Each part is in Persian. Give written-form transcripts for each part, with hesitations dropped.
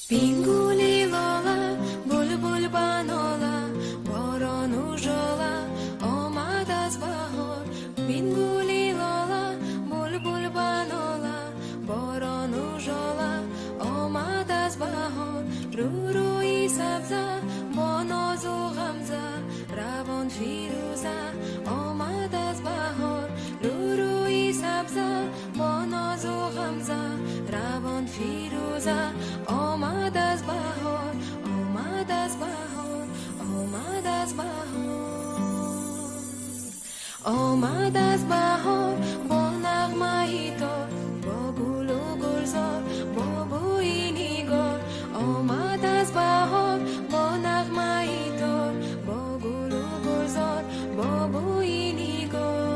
بینگولی لالا بلبل بنالا باران و ژالا آمد از بهار بینگولی لالا بلبل بنالا باران و ژالا آمد از بهار روی سبزه با ناز و غمزه روان فیروزه آمد از بهار روی سبزه با ناز و غمزه روان فیروزه آمد از بهار آمد از بهار آمد از بهار آمد از بهار با نغمه تار با گل و گلزار با بوی نگار آمد از بهار با نغمه تار با گل و گلزار با بوی نگار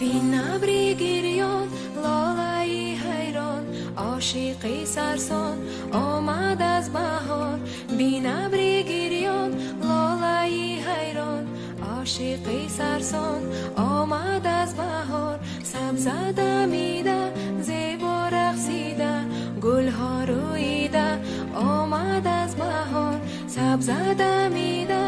بین ابری گریان لالای حیران عاشقی سرسان آمد از بهار بین ابری گریان لالای حیران عاشقی سرسان آمد از بهار سبزه دمیده زیبا رقصیده گلها رویده آمد از بهار سبزه دمیده